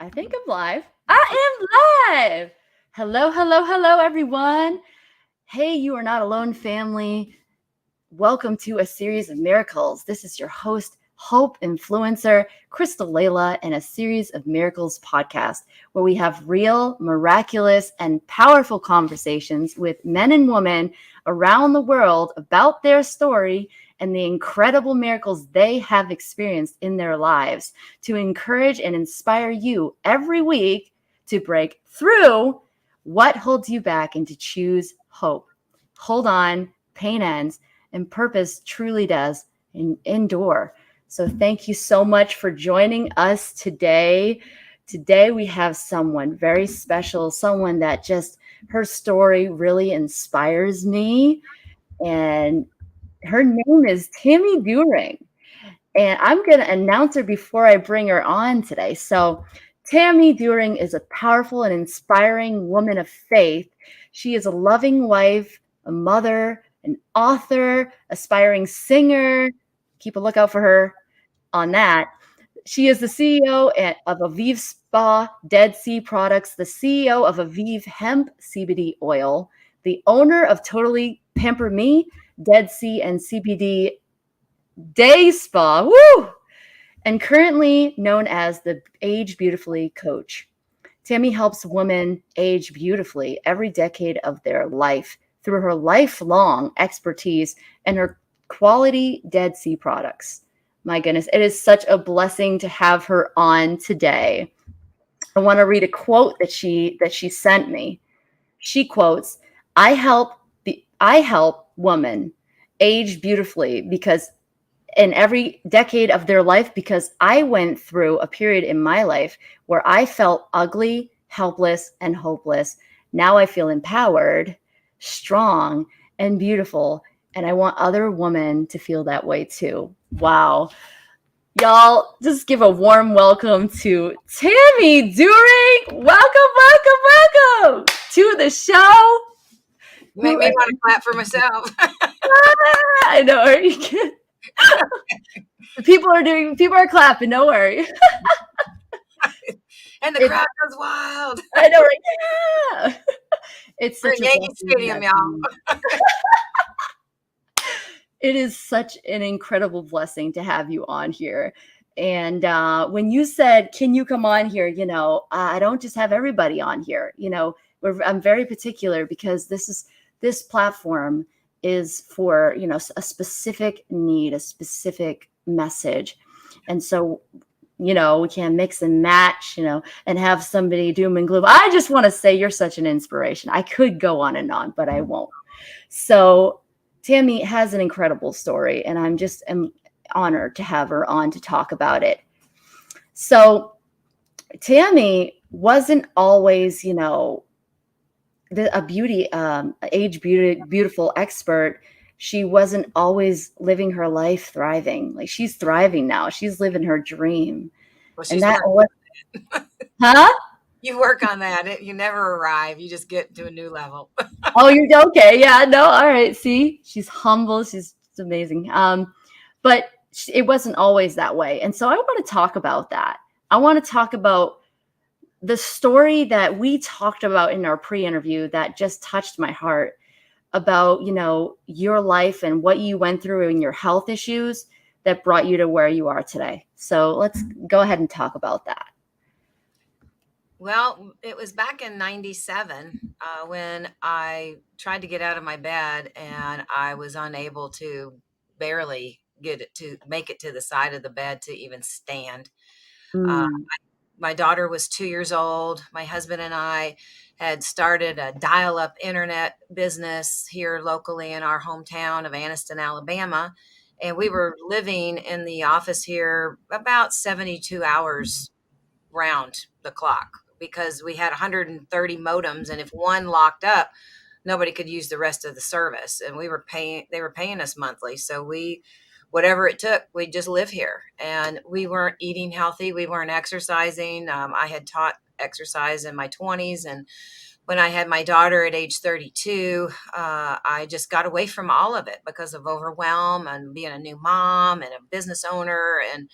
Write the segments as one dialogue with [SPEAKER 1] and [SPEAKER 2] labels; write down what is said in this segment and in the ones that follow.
[SPEAKER 1] I think I'm live. I am live. Hello, hello, hello, everyone. Hey, you are not alone, family. Welcome to a series of miracles. This is your host, Hope Influencer, Crystal Layla, and a series of miracles podcast where we have real, miraculous, and powerful conversations with men and women around the world about their story and the incredible miracles they have experienced in their lives to encourage and inspire you every week to break through what holds you back and to choose hope. Hold on, pain ends, and purpose truly does endure. So thank you so much for joining us today. Today we have someone very special, someone that just her story really inspires me. And her name is Tammy Doering. And I'm going to announce her before I bring her on today. So Tammy Doering is a powerful and inspiring woman of faith. She is a loving wife, a mother, an author, aspiring singer. Keep a lookout for her on that. She is the CEO of AvivSpa Dead Sea Products, the CEO of Aviv Hemp CBD Oil, the owner of Totally Pamper Me, Dead Sea and CBD Day Spa, woo! And currently known as the Age Beautifully Coach. Tammy helps women age beautifully every decade of their life through her lifelong expertise and her quality Dead Sea products. My goodness, it is such a blessing to have her on today. I want to read a quote that she sent me. She quotes, I help women age beautifully because in every decade of their life, because I went through a period in my life where I felt ugly, helpless, and hopeless. Now I feel empowered, strong, and beautiful. And I want other women to feel that way too. Wow. Y'all, just give a warm welcome to Tammy Doering. Welcome to the show.
[SPEAKER 2] You make me want to clap for myself.
[SPEAKER 1] I know. You can. People are clapping. Don't worry.
[SPEAKER 2] And the crowd goes wild.
[SPEAKER 1] I know, right? Yeah. It's
[SPEAKER 2] We're
[SPEAKER 1] such
[SPEAKER 2] in
[SPEAKER 1] a
[SPEAKER 2] Yankee
[SPEAKER 1] blessing.
[SPEAKER 2] Stadium, y'all.
[SPEAKER 1] It is such an incredible blessing to have you on here. And when you said, "Can you come on here?" I don't just have everybody on here. I'm very particular because this platform is for a specific need, a specific message, and so we can mix and match, and have somebody doom and gloom. I just want to say you're such an inspiration. I could go on and on, but I won't. So Tammy has an incredible story, and am honored to have her on to talk about it. So Tammy wasn't always, beautiful expert. She wasn't always living her life thriving. Like, she's thriving now. She's living her dream.
[SPEAKER 2] Well,
[SPEAKER 1] And
[SPEAKER 2] she's
[SPEAKER 1] that
[SPEAKER 2] working.
[SPEAKER 1] huh?
[SPEAKER 2] You work on that. You never arrive. You just get to a new level.
[SPEAKER 1] Oh, you're okay. Yeah, no, all right. See, she's humble. She's amazing. But it wasn't always that way. And so I want to talk about that. I want to talk about the story that we talked about in our pre-interview that just touched my heart about, your life and what you went through and your health issues that brought you to where you are today. So let's go ahead and talk about that.
[SPEAKER 2] Well, it was back in 97 when I tried to get out of my bed and I was unable to barely make it to the side of the bed to even stand. Uh,
[SPEAKER 1] Mm.
[SPEAKER 2] my daughter was 2 years old. My husband and I had started a dial-up internet business here locally in our hometown of Anniston, Alabama. And we were living in the office here about 72 hours round the clock because we had 130 modems. And if one locked up, nobody could use the rest of the service. And they were paying us monthly. So whatever it took, we'd just live here. And we weren't eating healthy. We weren't exercising. I had taught exercise in my 20s. And when I had my daughter at age 32, I just got away from all of it because of overwhelm and being a new mom and a business owner. And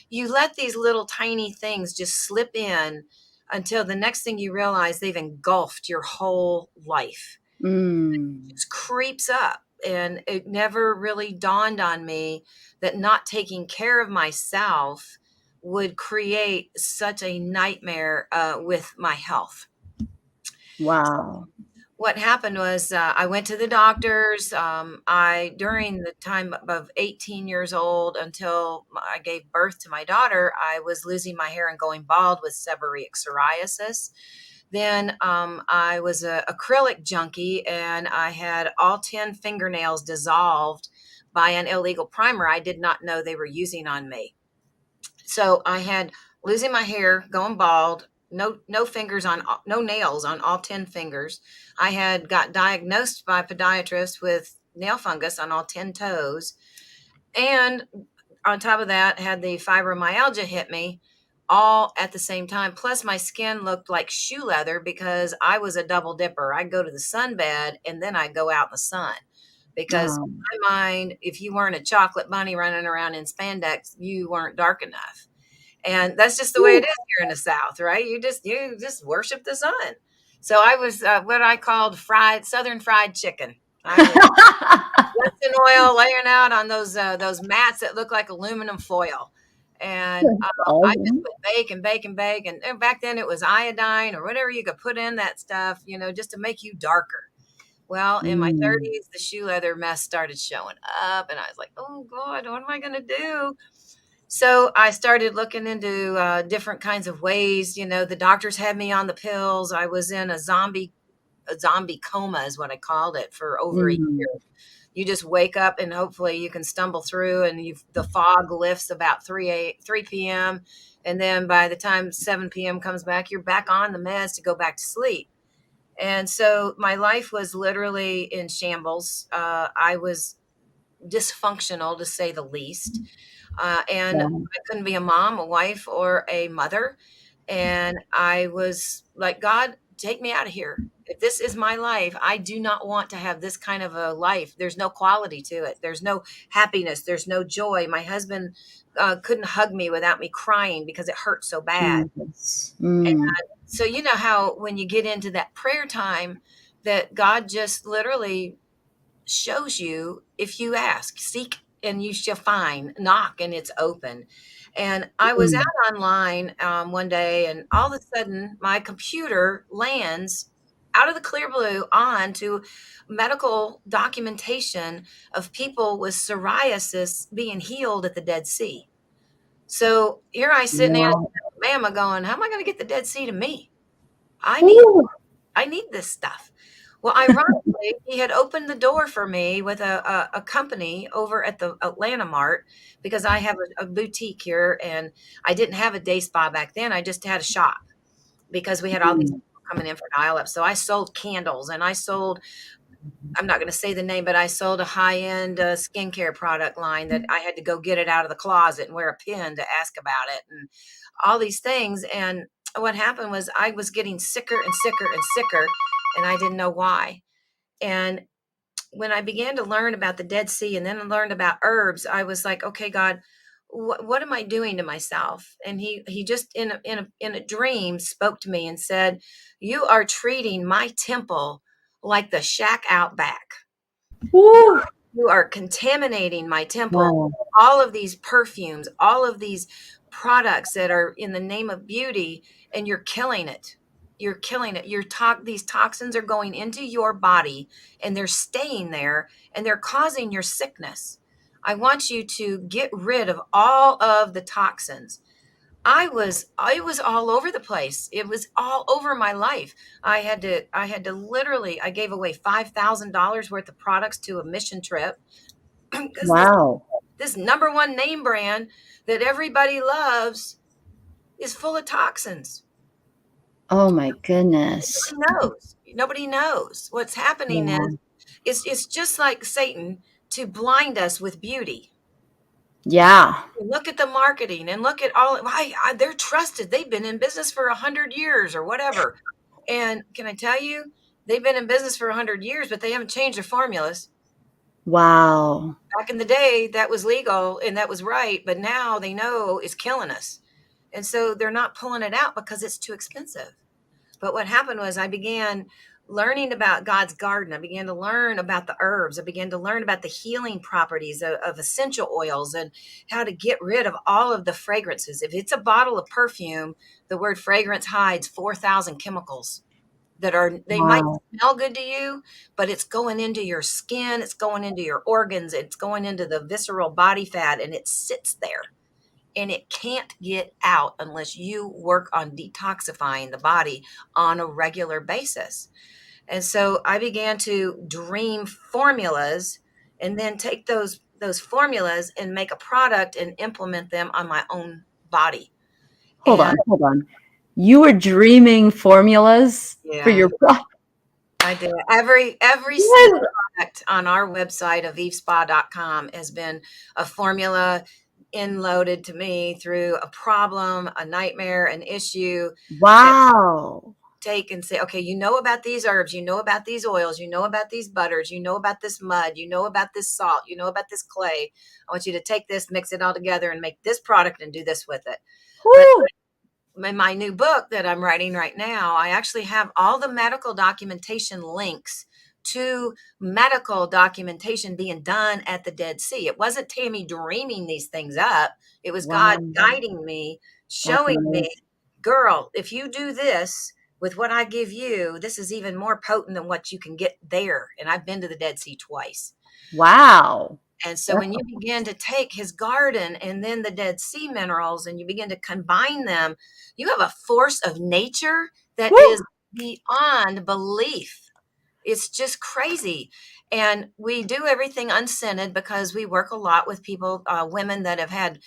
[SPEAKER 2] you let these little tiny things just slip in until the next thing you realize they've engulfed your whole life.
[SPEAKER 1] Mm.
[SPEAKER 2] Just creeps up. And it never really dawned on me that not taking care of myself would create such a nightmare with my health.
[SPEAKER 1] Wow.
[SPEAKER 2] What happened was I went to the doctors. I during the time of 18 years old until I gave birth to my daughter, I was losing my hair and going bald with seborrheic psoriasis. Then I was a acrylic junkie, and I had all 10 fingernails dissolved by an illegal primer I did not know they were using on me. So I had losing my hair, going bald, no fingers on no nails on all 10 fingers. I had got diagnosed by a podiatrist with nail fungus on all 10 toes. And on top of that, had the fibromyalgia hit me all at the same time. Plus, my skin looked like shoe leather because I was a double dipper. I'd go to the sunbed and then I'd go out in the sun because
[SPEAKER 1] Oh.
[SPEAKER 2] in my mind, if you weren't a chocolate bunny running around in spandex, you weren't dark enough. And that's just the way it
[SPEAKER 1] Whew.
[SPEAKER 2] is here in the South, right? You just worship the sun. So I was what I called Southern fried chicken. I was left in oil, laying out on those mats that look like aluminum foil. And I just
[SPEAKER 1] Awesome.
[SPEAKER 2] would bake and bake and bake. And back then it was iodine or whatever you could put in that stuff, just to make you darker. Well, in my
[SPEAKER 1] Mm.
[SPEAKER 2] 30s, the shoe leather mess started showing up, and I was like, "Oh God, what am I going to do?" So I started looking into different kinds of ways. The doctors had me on the pills. I was in a zombie coma, is what I called it, for over a year.
[SPEAKER 1] Mm.
[SPEAKER 2] You just wake up and hopefully you can stumble through, and the fog lifts about 3 p.m. And then by the time 7 p.m. comes back, you're back on the meds to go back to sleep. And so my life was literally in shambles. I was dysfunctional, to say the least. And
[SPEAKER 1] Yeah.
[SPEAKER 2] I couldn't be a mom, a wife, or a mother. And I was like, God, take me out of here. If this is my life, I do not want to have this kind of a life. There's no quality to it. There's no happiness. There's no joy. My husband couldn't hug me without me crying because it hurt so bad.
[SPEAKER 1] Jesus. Mm.
[SPEAKER 2] So, you know how when you get into that prayer time, that God just literally shows you, if you ask, seek and you shall find, knock and it's open. And I was out
[SPEAKER 1] Mm.
[SPEAKER 2] online one day, and all of a sudden my computer lands out of the clear blue onto medical documentation of people with psoriasis being healed at the Dead Sea. So here I sit in
[SPEAKER 1] Wow.
[SPEAKER 2] Alabama going, how am I going to get the Dead Sea to me? I need
[SPEAKER 1] Whew.
[SPEAKER 2] I need this stuff. Well, ironically, he had opened the door for me with a company over at the Atlanta Mart, because I have a boutique here, and I didn't have a day spa back then. I just had a shop because we had all these
[SPEAKER 1] Mm.
[SPEAKER 2] people coming in for dial up. So I sold candles, and I'm not going to say the name, but I sold a high end skincare product line that I had to go get it out of the closet and wear a pin to ask about it, and all these things. And what happened was I was getting sicker and sicker and sicker, and I didn't know why. And when I began to learn about the Dead Sea and then I learned about herbs, I was like, okay, God, what am I doing to myself? And he just in a dream spoke to me and said, you are treating my temple like the shack out back.
[SPEAKER 1] Whew.
[SPEAKER 2] You are contaminating my temple.
[SPEAKER 1] Wow.
[SPEAKER 2] All of these perfumes, all of these products that are in the name of beauty, and you're killing it. You're killing it. These toxins are going into your body, and they're staying there, and they're causing your sickness. I want you to get rid of all of the toxins. I was all over the place. It was all over my life. I had to literally, I gave away $5,000 worth of products to a mission trip because
[SPEAKER 1] Wow.
[SPEAKER 2] this number one name brand that everybody loves is full of toxins.
[SPEAKER 1] Oh my goodness.
[SPEAKER 2] Nobody knows. Nobody knows. What's happening is
[SPEAKER 1] Yeah.
[SPEAKER 2] it's just like Satan to blind us with beauty.
[SPEAKER 1] Yeah.
[SPEAKER 2] Look at the marketing and look at all. They're trusted. They've been in business for 100 years or whatever. And can I tell you, they've been in business for 100 years, but they haven't changed their formulas.
[SPEAKER 1] Wow.
[SPEAKER 2] Back in the day, that was legal and that was right, but now they know it's killing us. And so they're not pulling it out because it's too expensive. But what happened was I began learning about God's garden. I began to learn about the herbs. I began to learn about the healing properties of essential oils and how to get rid of all of the fragrances. If it's a bottle of perfume, the word fragrance hides 4,000 chemicals they might
[SPEAKER 1] Wow.
[SPEAKER 2] smell good to you, but it's going into your skin, it's going into your organs, it's going into the visceral body fat, and it sits there and it can't get out unless you work on detoxifying the body on a regular basis. And so I began to dream formulas and then take those formulas and make a product and implement them on my own body.
[SPEAKER 1] Hold
[SPEAKER 2] And
[SPEAKER 1] on, hold on. You were dreaming formulas for
[SPEAKER 2] yeah,
[SPEAKER 1] your product.
[SPEAKER 2] I did. Every single
[SPEAKER 1] Yes.
[SPEAKER 2] product on our website, AvivSpa.com, has been a formula inloaded to me through a problem, a nightmare, an issue that
[SPEAKER 1] Wow.
[SPEAKER 2] take and say, okay, you know about these herbs, you know about these oils, you know about these butters, you know about this mud, you know about this salt, you know about this clay. I want you to take this, mix it all together, and make this product and do this with it. But
[SPEAKER 1] Whew.
[SPEAKER 2] in my new book that I'm writing right now, I actually have all the medical documentation links to medical documentation being done at the Dead Sea. It wasn't Tammy dreaming these things up. It was God
[SPEAKER 1] Wow.
[SPEAKER 2] guiding me,
[SPEAKER 1] That's
[SPEAKER 2] showing me,
[SPEAKER 1] amazing.
[SPEAKER 2] girl, if you do this with what I give you, this is even more potent than what you can get there. And I've been to the Dead Sea twice.
[SPEAKER 1] Wow.
[SPEAKER 2] And so
[SPEAKER 1] That's
[SPEAKER 2] when you begin to take his garden and then the Dead Sea minerals and you begin to combine them, you have a force of nature that is
[SPEAKER 1] whew.
[SPEAKER 2] beyond belief. It's just crazy. And we do everything unscented because we work a lot with people, women that have had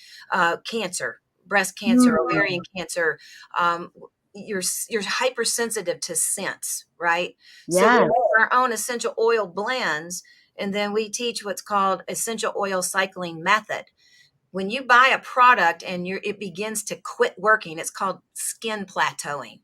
[SPEAKER 2] cancer, breast cancer, ovarian
[SPEAKER 1] Mm.
[SPEAKER 2] cancer. Um, you're hypersensitive to scents, right? So we
[SPEAKER 1] Yes.
[SPEAKER 2] make our own essential oil blends, and then we teach what's called essential oil cycling method. When you buy a product and it begins to quit working, it's called skin plateauing.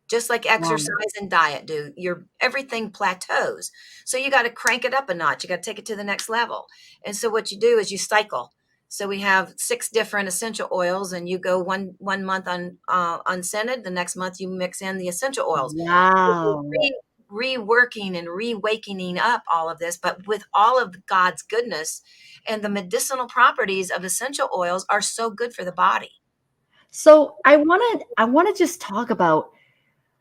[SPEAKER 2] Just like
[SPEAKER 1] Wow.
[SPEAKER 2] exercise and diet do, your everything plateaus. So you got to crank it up a notch. You got to take it to the next level. And so what you do is you cycle. So we have 6 different essential oils, and you go one month on unscented. The next month you mix in the essential oils.
[SPEAKER 1] Wow.
[SPEAKER 2] Reworking and reawakening up all of this, but with all of God's goodness, and the medicinal properties of essential oils are so good for the body.
[SPEAKER 1] So I want to just talk about,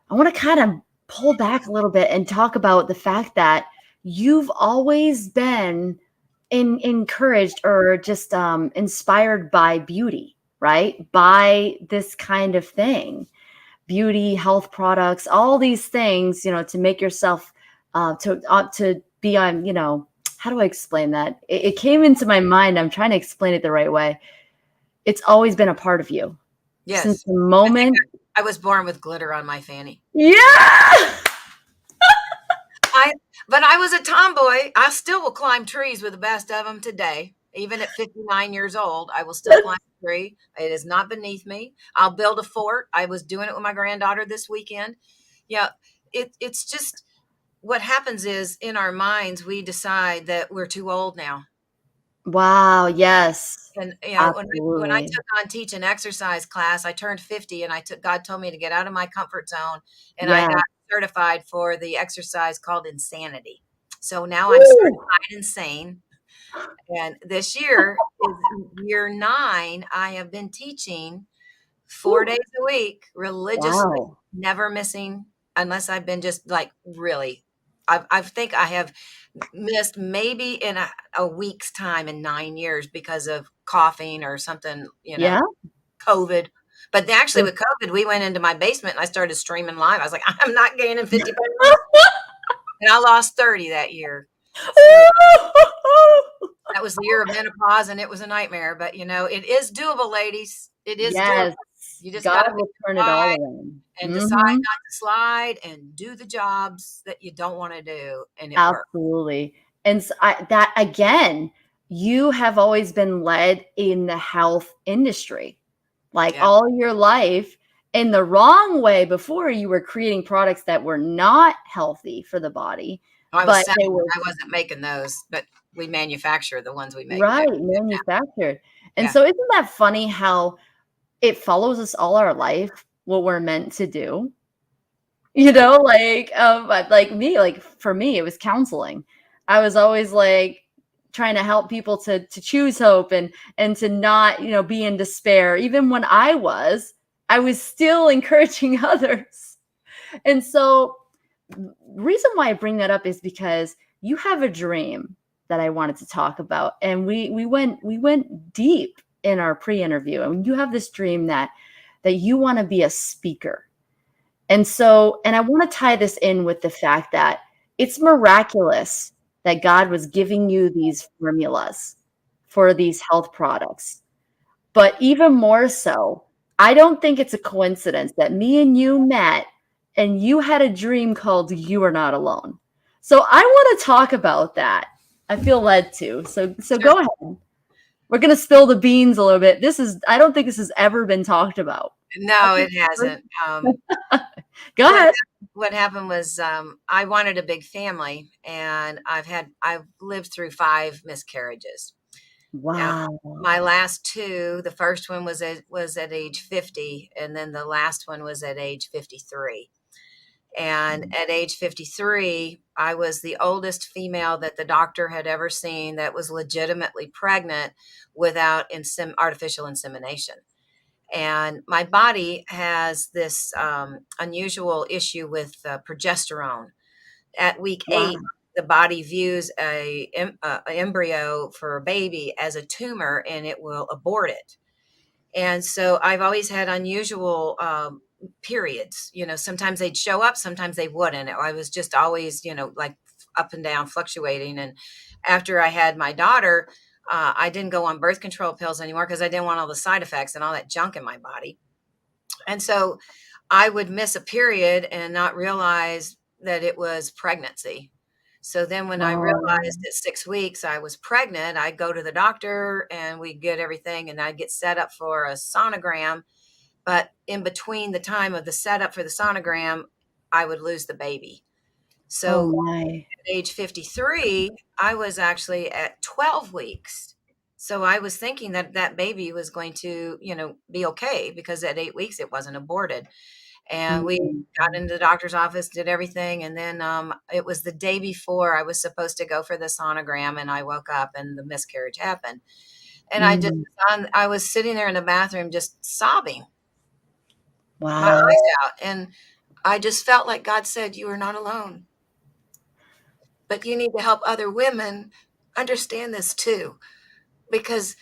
[SPEAKER 1] I want to kind of pull back a little bit and talk about the fact that you've always been encouraged or just inspired by beauty, right? By this kind of thing, beauty, health products, all these things, to make yourself to be on, how do I explain that? It came into my mind. I'm trying to explain it the right way. It's always been a part of you since
[SPEAKER 2] Yes.
[SPEAKER 1] the
[SPEAKER 2] I think
[SPEAKER 1] moment.
[SPEAKER 2] I was born with glitter on my fanny.
[SPEAKER 1] Yeah.
[SPEAKER 2] I but I was a tomboy. I still will climb trees with the best of them today. Even at 59 years old, I will still climb a tree. It is not beneath me. I'll build a fort. I was doing it with my granddaughter this weekend. Yeah, it's just what happens is in our minds we decide that we're too old now.
[SPEAKER 1] Wow. Yes.
[SPEAKER 2] And when I
[SPEAKER 1] Absolutely.
[SPEAKER 2] took on teach an exercise class, I turned 50 and God told me to get out of my comfort zone, and I
[SPEAKER 1] Yeah.
[SPEAKER 2] got certified for the exercise called insanity. So now I'm
[SPEAKER 1] Woo.
[SPEAKER 2] certified insane. And this year is year 9. I have been teaching 4
[SPEAKER 1] Woo.
[SPEAKER 2] days a week religiously,
[SPEAKER 1] Wow.
[SPEAKER 2] never missing unless I've been just like really I think I have missed maybe in a week's time in 9 years because of coughing or something,
[SPEAKER 1] Yeah.
[SPEAKER 2] COVID. But actually with COVID, we went into my basement and I started streaming live. I was like, I'm not gaining 50 pounds. And I lost 30 that year. So that was the year of menopause and it was a nightmare. But it is doable, ladies. It is doable.
[SPEAKER 1] Yes.
[SPEAKER 2] You just got
[SPEAKER 1] God
[SPEAKER 2] to pick
[SPEAKER 1] will
[SPEAKER 2] your
[SPEAKER 1] turn it all
[SPEAKER 2] why
[SPEAKER 1] around.
[SPEAKER 2] and decide
[SPEAKER 1] Hmm.
[SPEAKER 2] not to slide and do the jobs that you don't want to do. And it works.
[SPEAKER 1] Absolutely. And that again, you have always been led in the health industry, like
[SPEAKER 2] Yeah.
[SPEAKER 1] all your life in the wrong way. Before, you were creating products that were not healthy for the body,
[SPEAKER 2] I was
[SPEAKER 1] but
[SPEAKER 2] selling,
[SPEAKER 1] they were
[SPEAKER 2] I wasn't making those, but we manufacture the ones we make.
[SPEAKER 1] Right, manufactured. And
[SPEAKER 2] Yeah.
[SPEAKER 1] so isn't that funny how it follows us all our life, what we're meant to do? Like me, like for me, it was counseling. I was always like trying to help people to choose hope and to not, be in despair. Even when I was still encouraging others. And so reason why I bring that up is because you have a dream that I wanted to talk about. And we went deep in our pre-interview. And you have this dream that you want to be a speaker. And I want to tie this in with the fact that it's miraculous that God was giving you these formulas for these health products. But even more so, I don't think it's a coincidence that me and you met and you had a dream called You Are Not Alone. So I want to talk about that. I feel led to. So
[SPEAKER 2] Sure.
[SPEAKER 1] go ahead. We're going to spill the beans a little bit. I don't think this has ever been talked about.
[SPEAKER 2] No, it hasn't.
[SPEAKER 1] Go ahead.
[SPEAKER 2] What happened was I wanted a big family, and I've lived through 5 miscarriages. Now,
[SPEAKER 1] Wow.
[SPEAKER 2] my last 2, the first one was at age 50, and then the last one was at age 53. And at age 53, I was the oldest female that the doctor had ever seen that was legitimately pregnant without artificial insemination. And my body has this unusual issue with progesterone. At week
[SPEAKER 1] Wow.
[SPEAKER 2] 8, the body views a embryo for a baby as a tumor, and it will abort it. And so I've always had unusual periods. Sometimes they'd show up, sometimes they wouldn't. I was just always, like up and down, fluctuating. And after I had my daughter, I didn't go on birth control pills anymore because I didn't want all the side effects and all that junk in my body. And so I would miss a period and not realize that it was pregnancy. So then when I realized at 6 weeks I was pregnant, I'd go to the doctor and we'd get everything, and I'd get set up for a sonogram. But in between the time of the setup for the sonogram, I would lose the baby.
[SPEAKER 1] Oh
[SPEAKER 2] So
[SPEAKER 1] my.
[SPEAKER 2] at age 53, I was actually at 12 weeks. So I was thinking that that baby was going to, be okay, because at 8 weeks it wasn't aborted. And we got into the doctor's office, did everything. And then it was the day before I was supposed to go for the sonogram, and I woke up and the miscarriage happened. And I was sitting there in the bathroom just sobbing my
[SPEAKER 1] Wow.
[SPEAKER 2] eyes out. And I just felt like God said, "You are not alone, but you need to help other women understand this too, because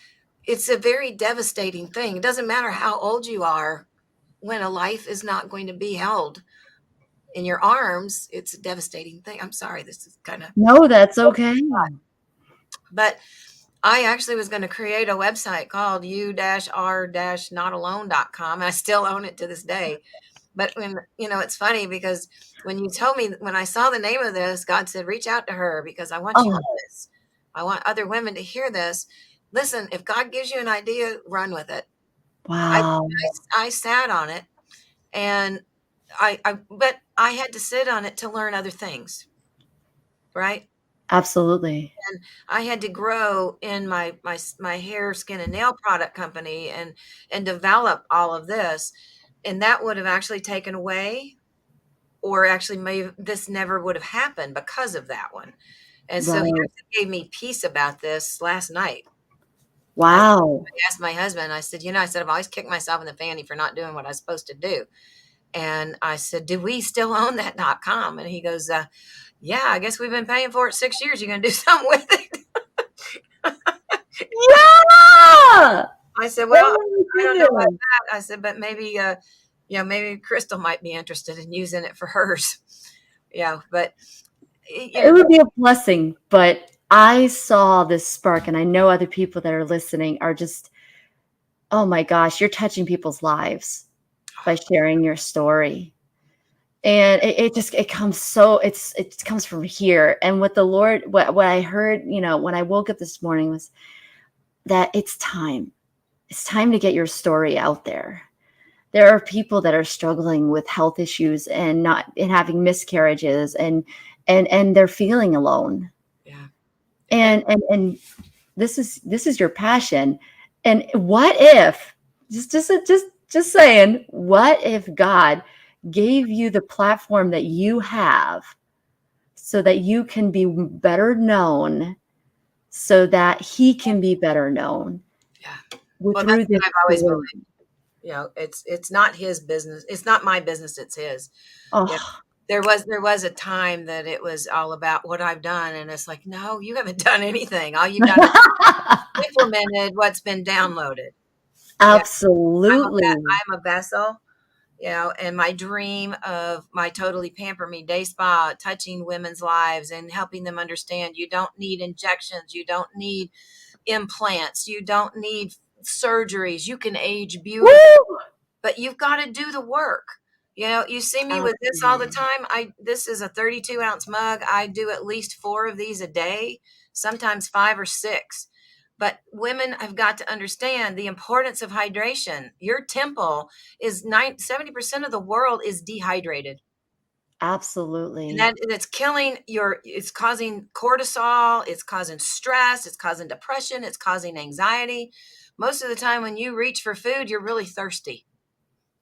[SPEAKER 2] it's a very devastating thing. It doesn't matter how old you are. When a life is not going to be held in your arms, it's a devastating thing." I'm sorry, this is kind of,
[SPEAKER 1] No, that's okay.
[SPEAKER 2] but I actually was going to create a website called u-r-notalone.com, and I still own it to this day. But it's funny because when you told me, when I saw the name of this, God said, "Reach out to her, because I want you to
[SPEAKER 1] Oh,
[SPEAKER 2] this. I want other women to hear this. Listen, if God gives you an idea, run with it." I
[SPEAKER 1] wow.
[SPEAKER 2] I sat on it, and but I had to sit on it to learn other things, right?
[SPEAKER 1] Absolutely.
[SPEAKER 2] And I had to grow in my hair, skin, and nail product company, and develop all of this, and that would have actually taken away, or actually this never would have happened because of that one. And so he
[SPEAKER 1] Right.
[SPEAKER 2] actually gave me peace about this last night. I
[SPEAKER 1] Wow.
[SPEAKER 2] asked my husband, I said, I've always kicked myself in the fanny for not doing what I was supposed to do. And I said, "Do we still own that.com?" And he goes, "Yeah, I guess we've been paying for it 6 years. You're going to do something with it."
[SPEAKER 1] Yeah.
[SPEAKER 2] I said, "Well,
[SPEAKER 1] Oh
[SPEAKER 2] I
[SPEAKER 1] my
[SPEAKER 2] don't know about
[SPEAKER 1] goodness.
[SPEAKER 2] that." I said, "But maybe, maybe Crystal might be interested in using it for hers." But
[SPEAKER 1] It would be a blessing, but I saw this spark, and I know other people that are listening are just, oh my gosh, you're touching people's lives by sharing your story. And it comes it comes from here. And what the Lord, what I heard, when I woke up this morning was that it's time. It's time to get your story out there. There are people that are struggling with health issues and having miscarriages, and they're feeling alone.
[SPEAKER 2] yeah, And
[SPEAKER 1] And this is your passion. And what if, just saying, what if God gave you the platform that you have so that you can be better known, so that he can be better known
[SPEAKER 2] yeah,
[SPEAKER 1] with
[SPEAKER 2] well, that's
[SPEAKER 1] through
[SPEAKER 2] what
[SPEAKER 1] this
[SPEAKER 2] I've always believed.
[SPEAKER 1] story?
[SPEAKER 2] It's not his business. It's not my business. It's his. Yeah.
[SPEAKER 1] Oh.
[SPEAKER 2] There was a time that it was all about what I've done, and it's like, no, you haven't done anything. All you've done is implemented what's been downloaded. Yeah,
[SPEAKER 1] Absolutely.
[SPEAKER 2] I'm a vessel, and my dream of my Totally Pamper Me Day Spa, touching women's lives and helping them understand you don't need injections, you don't need implants, you don't need surgeries, you can age beautiful,
[SPEAKER 1] Woo!
[SPEAKER 2] but you've got to do the work. You see me with this all the
[SPEAKER 1] Absolutely.
[SPEAKER 2] time. This is a 32-ounce mug. I do at least 4 of these a day, sometimes 5 or 6. But women have got to understand the importance of hydration. Your temple is 70% of the world is dehydrated. And
[SPEAKER 1] Absolutely.
[SPEAKER 2] it's killing it's causing cortisol, it's causing stress, it's causing depression, it's causing anxiety. Most of the time when you reach for food, you're really thirsty.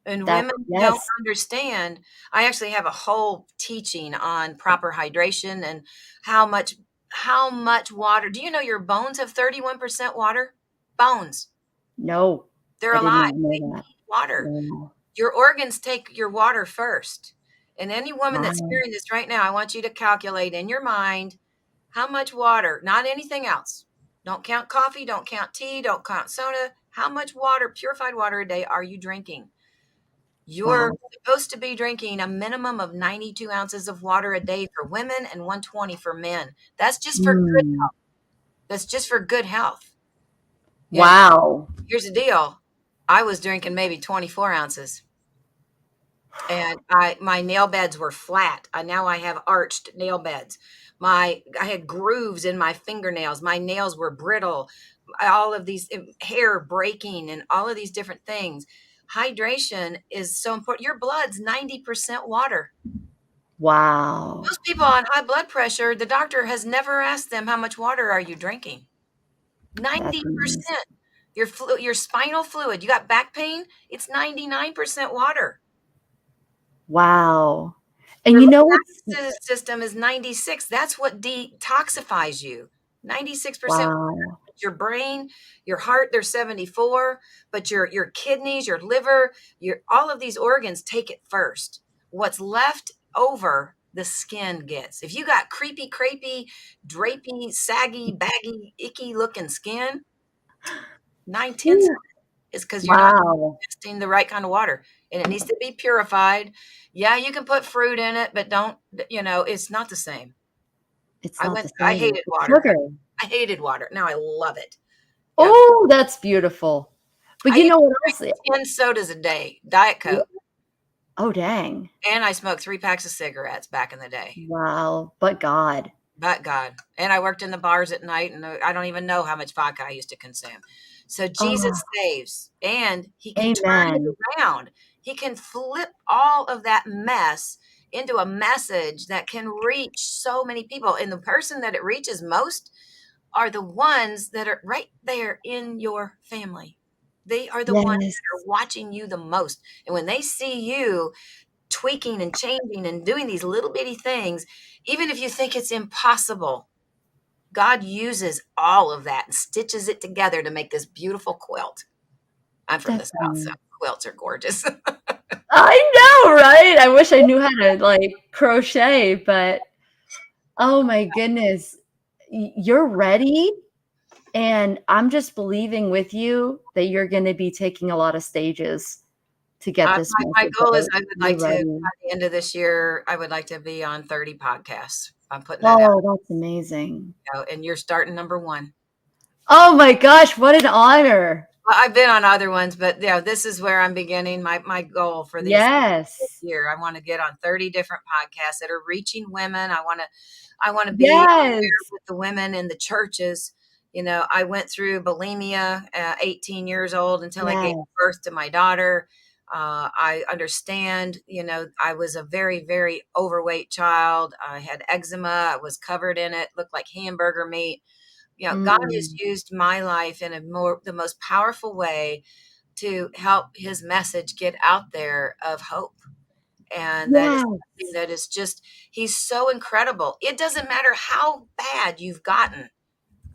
[SPEAKER 2] And
[SPEAKER 1] That
[SPEAKER 2] women don't
[SPEAKER 1] yes.
[SPEAKER 2] understand. I actually have a whole teaching on proper hydration and how much water. Do you know your bones have 31% water? Bones.
[SPEAKER 1] No,
[SPEAKER 2] They're
[SPEAKER 1] I did
[SPEAKER 2] alive.
[SPEAKER 1] not know
[SPEAKER 2] They
[SPEAKER 1] that.
[SPEAKER 2] need water.
[SPEAKER 1] Wow.
[SPEAKER 2] Your organs take your water first. And any woman that's
[SPEAKER 1] Wow.
[SPEAKER 2] hearing this right now, I want you to calculate in your mind how much water, not anything else. Don't count coffee, don't count tea, don't count soda. How much water, purified water a day are you drinking? You're
[SPEAKER 1] Wow.
[SPEAKER 2] supposed to be drinking a minimum of 92 ounces of water a day for women and 120 for men.
[SPEAKER 1] Mm.
[SPEAKER 2] That's just for good health. You know,
[SPEAKER 1] Wow.
[SPEAKER 2] here's the deal. I was drinking maybe 24 ounces, and my nail beds were flat. Now I have arched nail beds. I had grooves in my fingernails. My nails were brittle. All of these hair breaking and all of these different things. Hydration is so important. Your blood's 90% water.
[SPEAKER 1] Wow.
[SPEAKER 2] Most people on high blood pressure, the doctor has never asked them how much water are you drinking.
[SPEAKER 1] That's amazing.
[SPEAKER 2] 90%. Your spinal fluid, you got back pain, it's 99% water.
[SPEAKER 1] Wow. And
[SPEAKER 2] Your
[SPEAKER 1] you know what's
[SPEAKER 2] system is 96. That's what detoxifies you. 96% water.
[SPEAKER 1] wow.
[SPEAKER 2] Your brain, your heart, they're 74, but your kidneys, your liver, your all of these organs take it first. What's left over, the skin gets. If you got creepy, crepey, drapey, saggy, baggy, icky looking skin, 9/10
[SPEAKER 1] Whew.
[SPEAKER 2] is because you're not
[SPEAKER 1] Wow.
[SPEAKER 2] ingesting the right kind of water, and it needs to be purified. Yeah, you can put fruit in it, but don't, it's not the same.
[SPEAKER 1] It's not the
[SPEAKER 2] I
[SPEAKER 1] same.
[SPEAKER 2] hated
[SPEAKER 1] It's
[SPEAKER 2] water.
[SPEAKER 1] sugar.
[SPEAKER 2] I hated water. Now I love it. Yeah.
[SPEAKER 1] Oh, that's beautiful. But
[SPEAKER 2] I
[SPEAKER 1] you
[SPEAKER 2] used
[SPEAKER 1] know
[SPEAKER 2] to
[SPEAKER 1] what else?
[SPEAKER 2] drink 10 sodas a day, Diet Coke,
[SPEAKER 1] Oh, dang.
[SPEAKER 2] and I smoked 3 packs of cigarettes back in the day.
[SPEAKER 1] Wow. But God.
[SPEAKER 2] But God. And I worked in the bars at night, and I don't even know how much vodka I used to consume. So
[SPEAKER 1] Oh,
[SPEAKER 2] Jesus saves, and he can turn it
[SPEAKER 1] amen.
[SPEAKER 2] around. He can flip all of that mess into a message that can reach so many people. And the person that it reaches most are the ones that are right there in your family. They are the ones
[SPEAKER 1] Yes.
[SPEAKER 2] that are watching you the most. And when they see you tweaking and changing and doing these little bitty things, even if you think it's impossible, God uses all of that and stitches it together to make this beautiful quilt. I'm from the
[SPEAKER 1] That's
[SPEAKER 2] South, so quilts are gorgeous.
[SPEAKER 1] I know, right? I wish I knew how to like crochet, but oh my goodness. You're ready. And I'm just believing with you that you're going to be taking a lot of stages to get this
[SPEAKER 2] My
[SPEAKER 1] message
[SPEAKER 2] goal is
[SPEAKER 1] out.
[SPEAKER 2] I would
[SPEAKER 1] You're
[SPEAKER 2] like to,
[SPEAKER 1] ready.
[SPEAKER 2] by the end of this year, I would like to be on 30 podcasts. I'm putting that out,
[SPEAKER 1] Oh, that's amazing.
[SPEAKER 2] and you're starting number one.
[SPEAKER 1] Oh my gosh, what an honor.
[SPEAKER 2] Well, I've been on other ones, but this is where I'm beginning my goal for this
[SPEAKER 1] Yes.
[SPEAKER 2] year. I want to get on 30 different podcasts that are reaching women. I want to be
[SPEAKER 1] Yes.
[SPEAKER 2] there with the women in the churches. I went through bulimia at 18 years old until I gave
[SPEAKER 1] Yes.
[SPEAKER 2] birth to my daughter. I understand, I was a very, very overweight child. I had eczema. I was covered in it, looked like hamburger meat. God has
[SPEAKER 1] Mm.
[SPEAKER 2] used my life in the most powerful way to help his message get out there of hope. And that is something
[SPEAKER 1] Yes.
[SPEAKER 2] that is just, he's so incredible. It doesn't matter how bad you've gotten.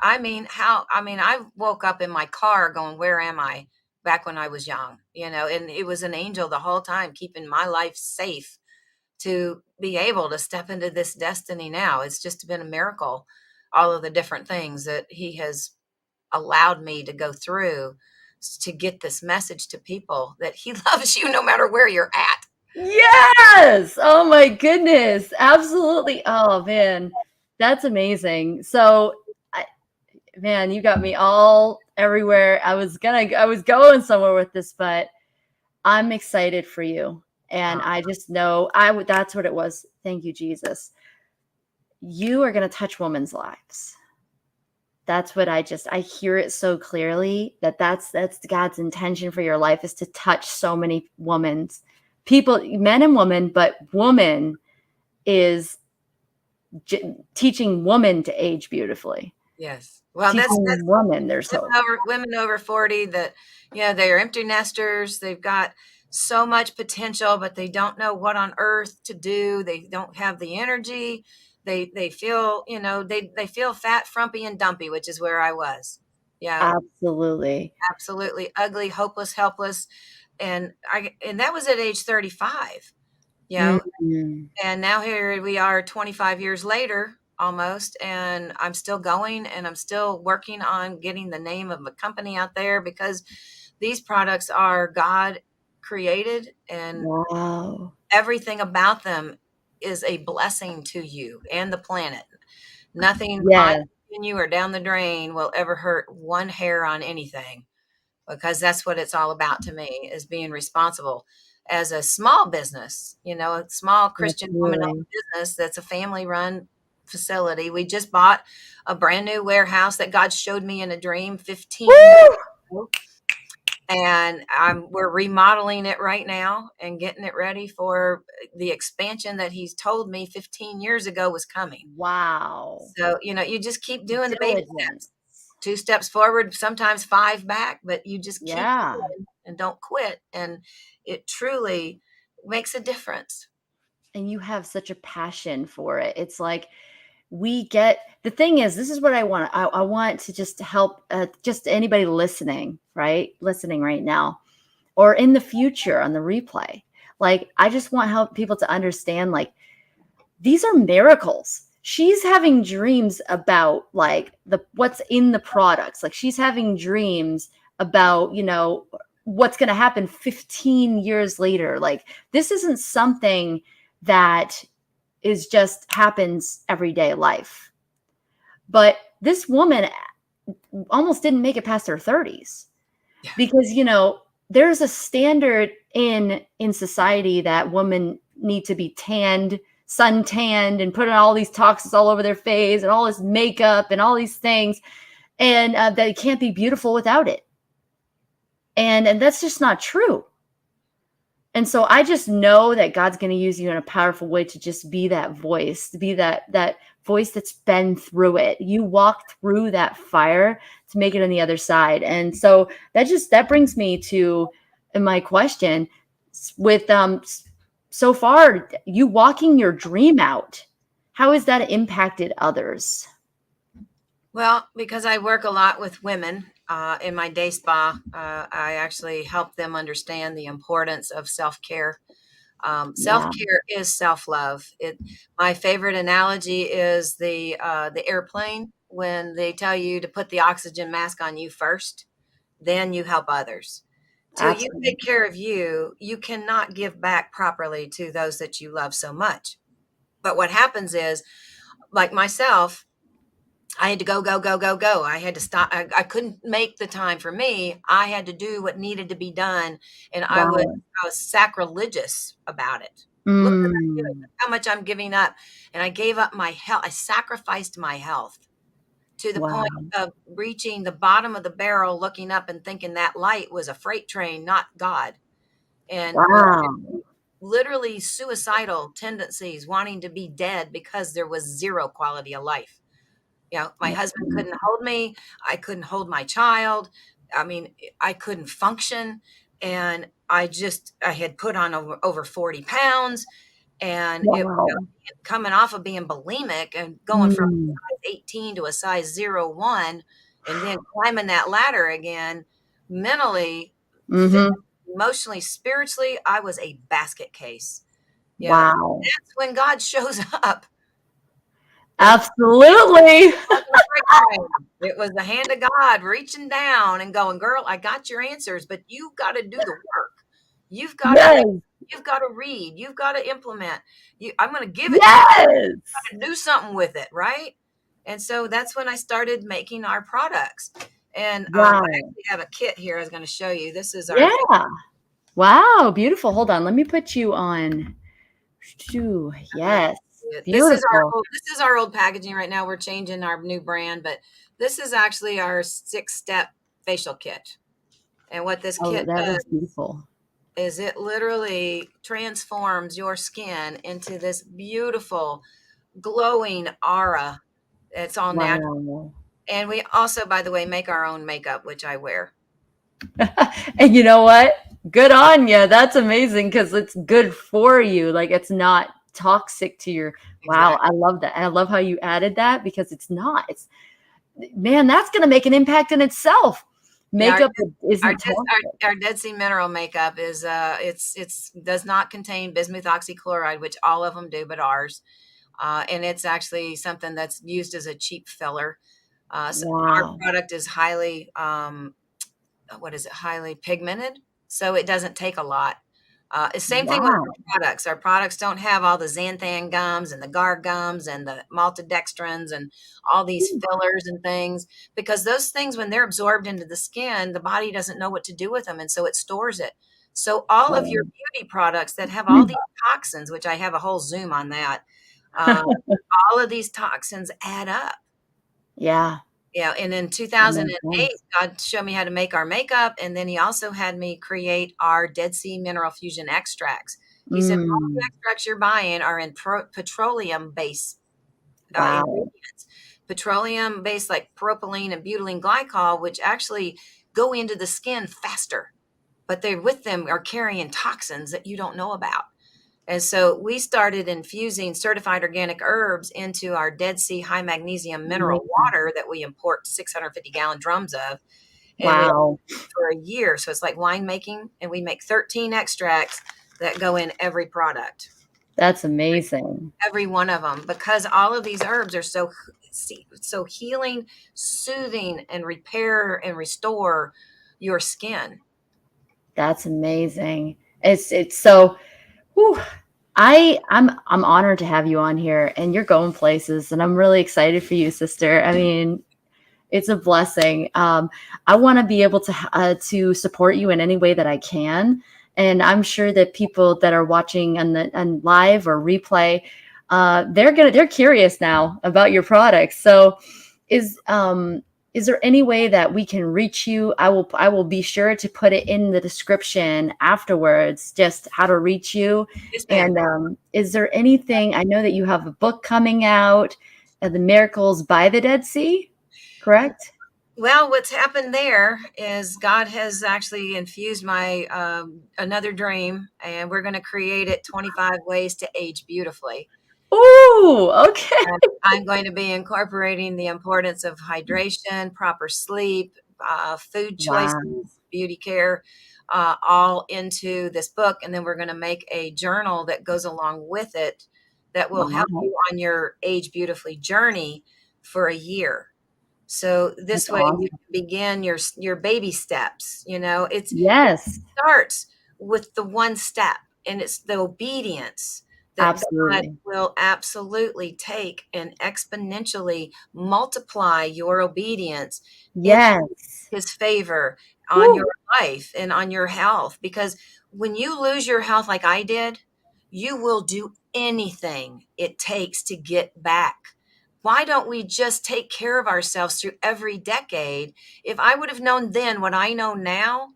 [SPEAKER 2] I woke up in my car going, where am I? Back when I was young, and it was an angel the whole time, keeping my life safe to be able to step into this destiny now. It's just been a miracle, all of the different things that he has allowed me to go through to get this message to people that he loves you no matter where you're at.
[SPEAKER 1] Yes. Oh my goodness. Absolutely. Oh man. That's amazing. So man, you got me all everywhere. I was going somewhere with this, but I'm excited for you. And I just know that's what it was. Thank you, Jesus. You are going to touch women's lives. That's what I hear it so clearly that's God's intention for your life, is to touch so many women's people, men and women, but woman is teaching woman to age beautifully.
[SPEAKER 2] Yes. Well, that's
[SPEAKER 1] Teaching woman there's hope.
[SPEAKER 2] women over 40 that, they're empty nesters. They've got so much potential, but they don't know what on earth to do. They don't have the energy. They feel, they feel fat, frumpy, and dumpy, which is where I was. Yeah,
[SPEAKER 1] Absolutely.
[SPEAKER 2] absolutely ugly, hopeless, helpless. And that was at age 35, you know,
[SPEAKER 1] Mhm.
[SPEAKER 2] and now here we are 25 years later almost, and I'm still going, and I'm still working on getting the name of the company out there, because these products are God created, and
[SPEAKER 1] Wow.
[SPEAKER 2] everything about them is a blessing to you and the planet. Nothing on
[SPEAKER 1] Yes.
[SPEAKER 2] you or down the drain will ever hurt one hair on anything, because that's what it's all about to me, is being responsible as a small business, a small Christian woman-owned
[SPEAKER 1] Absolutely.
[SPEAKER 2] business that's a family-run facility. We just bought a brand new warehouse that God showed me in a dream 15 years
[SPEAKER 1] Woo!
[SPEAKER 2] ago, and we're remodeling it right now and getting it ready for the expansion that he's told me 15 years ago was coming.
[SPEAKER 1] Wow.
[SPEAKER 2] So, you just keep doing the baby
[SPEAKER 1] Diligence.
[SPEAKER 2] steps. 2 steps forward, sometimes 5 back, but you just keep
[SPEAKER 1] Yeah.
[SPEAKER 2] going and don't quit, and it truly makes a difference.
[SPEAKER 1] And you have such a passion for it. It's like we get the thing is, this is what I want. I want to just help just anybody listening, right? Listening right now or in the future on the replay. Like, I just want help people to understand, like, these are miracles. She's having dreams about like what's in the products. Like, she's having dreams about, what's going to happen 15 years later. Like, this isn't something that is just happens everyday life. But this woman almost didn't make it past her 30s
[SPEAKER 2] Yeah.
[SPEAKER 1] because, there's a standard in society that women need to be tanned, sun tanned, and put on all these toxins all over their face and all this makeup and all these things, and that it can't be beautiful without it. And that's just not true. And so I just know that God's going to use you in a powerful way to just be that voice, to be that voice that's been through it. You walked through that fire to make it on the other side. And so that brings me to my question with so far, you walking your dream out. How has that impacted others?
[SPEAKER 2] Well, because I work a lot with women in my day spa, I actually help them understand the importance of self-care.
[SPEAKER 1] Yeah,
[SPEAKER 2] Self-care is self-love. My favorite analogy is the airplane, when they tell you to put the oxygen mask on you first, then you help others. Till you take
[SPEAKER 1] absolutely.
[SPEAKER 2] care of you, you cannot give back properly to those that you love so much. But what happens is, like myself, I had to go, go, go, go, go. I had to stop. I couldn't make the time for me. I had to do what needed to be done. And
[SPEAKER 1] Wow.
[SPEAKER 2] I was sacrilegious about it. Look what I'm doing,
[SPEAKER 1] Mm,
[SPEAKER 2] look how much I'm giving up. And I gave up my health. I sacrificed my health to the point
[SPEAKER 1] wow.
[SPEAKER 2] of reaching the bottom of the barrel, looking up and thinking that light was a freight train, not God. And
[SPEAKER 1] Wow.
[SPEAKER 2] literally suicidal tendencies, wanting to be dead because there was zero quality of life. My husband couldn't hold me. I couldn't hold my child. I mean, I couldn't function. And I had put on over 40 pounds, and
[SPEAKER 1] Wow.
[SPEAKER 2] coming off of being bulimic and going from
[SPEAKER 1] Mm.
[SPEAKER 2] a size 18 to a size 01, and then climbing that ladder again, mentally, physically,
[SPEAKER 1] Mm-hmm.
[SPEAKER 2] emotionally, spiritually, I was a basket case.
[SPEAKER 1] Wow.
[SPEAKER 2] That's when God shows up. It
[SPEAKER 1] Absolutely.
[SPEAKER 2] wasn't a freight train. It was the hand of God reaching down and going, "Girl, I got your answers, but you got to do the work. You've got to
[SPEAKER 1] Yes.
[SPEAKER 2] listen. You've got to read. You've got to implement. I'm going to give it to you.
[SPEAKER 1] Yes.
[SPEAKER 2] To do something with it, right?" And so that's when I started making our products. And I
[SPEAKER 1] Wow.
[SPEAKER 2] actually have a kit here I was going to show you. This is our
[SPEAKER 1] Yeah. Wow. Beautiful. Hold on. Let me put you on. Shoo. Yes. Beautiful.
[SPEAKER 2] this is our old packaging right now. We're changing our new brand, but this is actually our 6-step facial kit. And what this
[SPEAKER 1] Oh,
[SPEAKER 2] kit
[SPEAKER 1] that
[SPEAKER 2] does
[SPEAKER 1] looks beautiful.
[SPEAKER 2] is it literally transforms your skin into this beautiful glowing aura. It's all natural.
[SPEAKER 1] Wow.
[SPEAKER 2] And we also, by the way, make our own makeup, which I wear.
[SPEAKER 1] And you know what? Good on you. That's amazing because it's good for you. Like it's not toxic to your. Wow,
[SPEAKER 2] Exactly.
[SPEAKER 1] I love that. And I love how you added that because it's not. It's man, that's going to make an impact in itself.
[SPEAKER 2] Yeah,
[SPEAKER 1] Makeup that isn't toxic.
[SPEAKER 2] our Dead Sea mineral makeup is it's does not contain bismuth oxychloride, which all of them do, but ours. And it's actually something that's used as a cheap filler. So our
[SPEAKER 1] Wow.
[SPEAKER 2] product is highly what is it? Highly pigmented, so it doesn't take a lot. Same thing with
[SPEAKER 1] Wow.
[SPEAKER 2] our products. Our products don't have all the xanthan gums and the guar gums and the maltodextrins and all these fillers and things, because those things, when they're absorbed into the skin, the body doesn't know what to do with them, and so it stores it. So all of your beauty products that have all these toxins, which I have a whole Zoom on that, um, all of these toxins add up.
[SPEAKER 1] Yeah,
[SPEAKER 2] Yeah, and in
[SPEAKER 1] that makes
[SPEAKER 2] 2008,
[SPEAKER 1] sense.
[SPEAKER 2] God showed me how to make our makeup, and then he also had me create our Dead Sea Mineral Fusion extracts. He said, "All the
[SPEAKER 1] Mm,
[SPEAKER 2] extracts you're buying are in petroleum-based
[SPEAKER 1] wow.
[SPEAKER 2] ingredients. Petroleum-based like propylene and butylene glycol, which actually go into the skin faster, but they with them are carrying toxins that you don't know about." And so we started infusing certified organic herbs into our Dead Sea high magnesium mineral
[SPEAKER 1] Amazing.
[SPEAKER 2] water that we import 650-gallon drums of. And we
[SPEAKER 1] Wow.
[SPEAKER 2] for a year. So it's like winemaking, and we make 13 extracts that go in every product,
[SPEAKER 1] That's amazing.
[SPEAKER 2] every one of them, because all of these herbs are so healing, soothing, and repair and restore your skin.
[SPEAKER 1] That's amazing. It's so whew, I'm honored to have you on here and you're going places and I'm really excited for you, sister. I mean, it's a blessing. I want to be able to support you in any way that I can, and I'm sure that people that are watching on live or replay, they're curious now about your products. So, is um is there any way that we can reach you? I will be sure to put it in the description afterwards, just how to reach you.
[SPEAKER 2] Yes, ma'am.
[SPEAKER 1] And is there anything? I know that you have a book coming out, The Miracles by the Dead Sea, correct?
[SPEAKER 2] Well, what's happened there is God has actually infused my another dream, and we're going to create it 25 ways to age beautifully.
[SPEAKER 1] Ooh, okay.
[SPEAKER 2] And I'm going to be incorporating the importance of hydration, proper sleep, food choices,
[SPEAKER 1] Wow.
[SPEAKER 2] beauty care, all into this book. And then we're going to make a journal that goes along with it that will help
[SPEAKER 1] Wow.
[SPEAKER 2] you on your age beautifully journey for a year. So
[SPEAKER 1] That's
[SPEAKER 2] this way you
[SPEAKER 1] awesome.
[SPEAKER 2] can begin your baby steps. It
[SPEAKER 1] Yes,
[SPEAKER 2] starts with the one step, and it's the obedience that God
[SPEAKER 1] absolutely.
[SPEAKER 2] will absolutely take and exponentially multiply your obedience into
[SPEAKER 1] Yes.
[SPEAKER 2] his favor on your
[SPEAKER 1] Woo.
[SPEAKER 2] life and on your health. Because when you lose your health like I did, you will do anything it takes to get back. Why don't we just take care of ourselves through every decade? If I would have known then what I know now,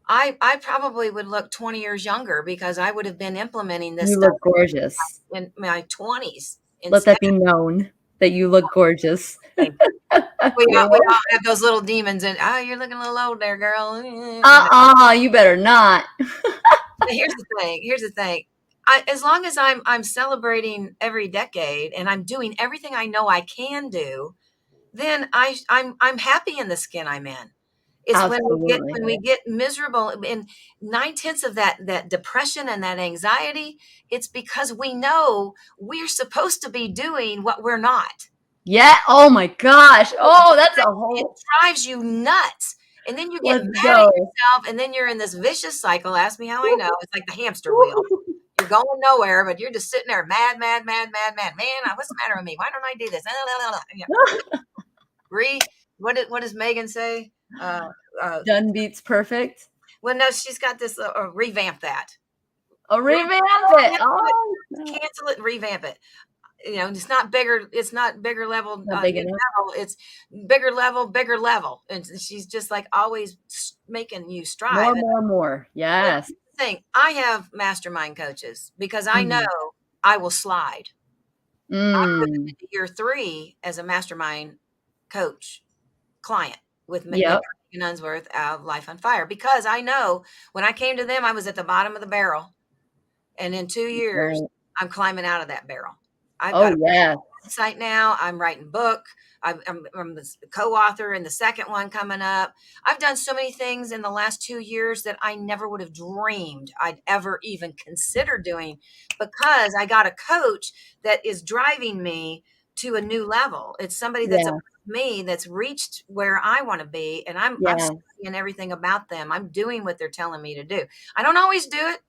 [SPEAKER 2] I probably would look 20 years younger, because I would have been implementing this
[SPEAKER 1] You
[SPEAKER 2] stuff
[SPEAKER 1] look gorgeous.
[SPEAKER 2] in my 20s
[SPEAKER 1] Let
[SPEAKER 2] instead.
[SPEAKER 1] that be known. that you look gorgeous.
[SPEAKER 2] Thank you. We
[SPEAKER 1] You're
[SPEAKER 2] all
[SPEAKER 1] welcome.
[SPEAKER 2] have those little demons, and you're looking a little old there, girl.
[SPEAKER 1] You better not.
[SPEAKER 2] But here's the thing. As long as I'm celebrating every decade and I'm doing everything I know I can do, then I'm happy in the skin I'm in. It's
[SPEAKER 1] Absolutely.
[SPEAKER 2] when we get miserable, and 9/10 of that depression and that anxiety, it's because we know we're supposed to be doing what we're not.
[SPEAKER 1] Yeah. Oh my gosh. Oh, that's a
[SPEAKER 2] It
[SPEAKER 1] whole.
[SPEAKER 2] drives you nuts. And then you get
[SPEAKER 1] Let's
[SPEAKER 2] mad at
[SPEAKER 1] go.
[SPEAKER 2] yourself, and then you're in this vicious cycle. Ask me how I know. It's like the hamster wheel. You're going nowhere, but you're just sitting there mad, mad, mad, mad, mad. Man, what's the matter with me? Why don't I do this? Yeah. What does Megan say? Uh,
[SPEAKER 1] Done beats perfect.
[SPEAKER 2] well, no, she's got this revamp that.
[SPEAKER 1] Oh, revamp it.
[SPEAKER 2] Cancel it,
[SPEAKER 1] Oh, no.
[SPEAKER 2] cancel it, and revamp it. It's not bigger. It's not bigger level.
[SPEAKER 1] Not big
[SPEAKER 2] New
[SPEAKER 1] enough.
[SPEAKER 2] level. It's bigger level. And she's just like always making you strive.
[SPEAKER 1] More.
[SPEAKER 2] Well,
[SPEAKER 1] Yes.
[SPEAKER 2] here's the thing. I have mastermind coaches because I know
[SPEAKER 1] Mm.
[SPEAKER 2] I will slide. I'm moving
[SPEAKER 1] Mm.
[SPEAKER 2] into year 3 as a mastermind coach client with
[SPEAKER 1] Yep.
[SPEAKER 2] Megan Unsworth of Life on Fire, because I know when I came to them, I was at the bottom of the barrel. And in 2 years,
[SPEAKER 1] Right.
[SPEAKER 2] I'm climbing out of that barrel. I've got
[SPEAKER 1] Oh,
[SPEAKER 2] a
[SPEAKER 1] yeah.
[SPEAKER 2] website now. I'm writing book. I'm the co-author in the second one coming up. I've done so many things in the last 2 years that I never would have dreamed I'd ever even consider doing, because I got a coach that is driving me to a new level. It's somebody that's
[SPEAKER 1] Yeah.
[SPEAKER 2] above me, that's reached where I want to be, and I'm
[SPEAKER 1] Yeah.
[SPEAKER 2] studying everything about them. I'm doing what they're telling me to do. I don't always do it,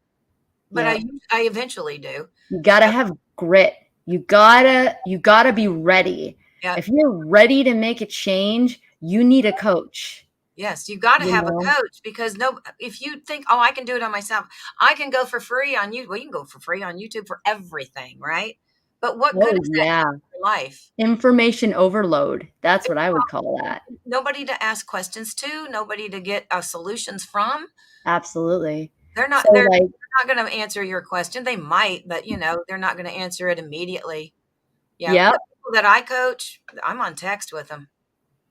[SPEAKER 2] but
[SPEAKER 1] Yeah.
[SPEAKER 2] I eventually do.
[SPEAKER 1] You gotta have grit. You gotta be ready.
[SPEAKER 2] Yeah.
[SPEAKER 1] If you're ready to make a change, you need a coach.
[SPEAKER 2] Yes, you got to
[SPEAKER 1] You
[SPEAKER 2] have a
[SPEAKER 1] know?
[SPEAKER 2] coach, because if you think, oh, I can do it on myself, I can go for free on you. Well, you can go for free on YouTube for everything, right? But what good
[SPEAKER 1] Oh,
[SPEAKER 2] is that
[SPEAKER 1] yeah.
[SPEAKER 2] for your life?
[SPEAKER 1] Information overload. That's what I would call that.
[SPEAKER 2] Nobody to ask questions to, nobody to get solutions from.
[SPEAKER 1] Absolutely.
[SPEAKER 2] They're not
[SPEAKER 1] So,
[SPEAKER 2] they're
[SPEAKER 1] like,
[SPEAKER 2] not going to answer your question. They might, but they're not going to answer it immediately. Yeah,
[SPEAKER 1] yep.
[SPEAKER 2] the people that I coach, I'm on text with them.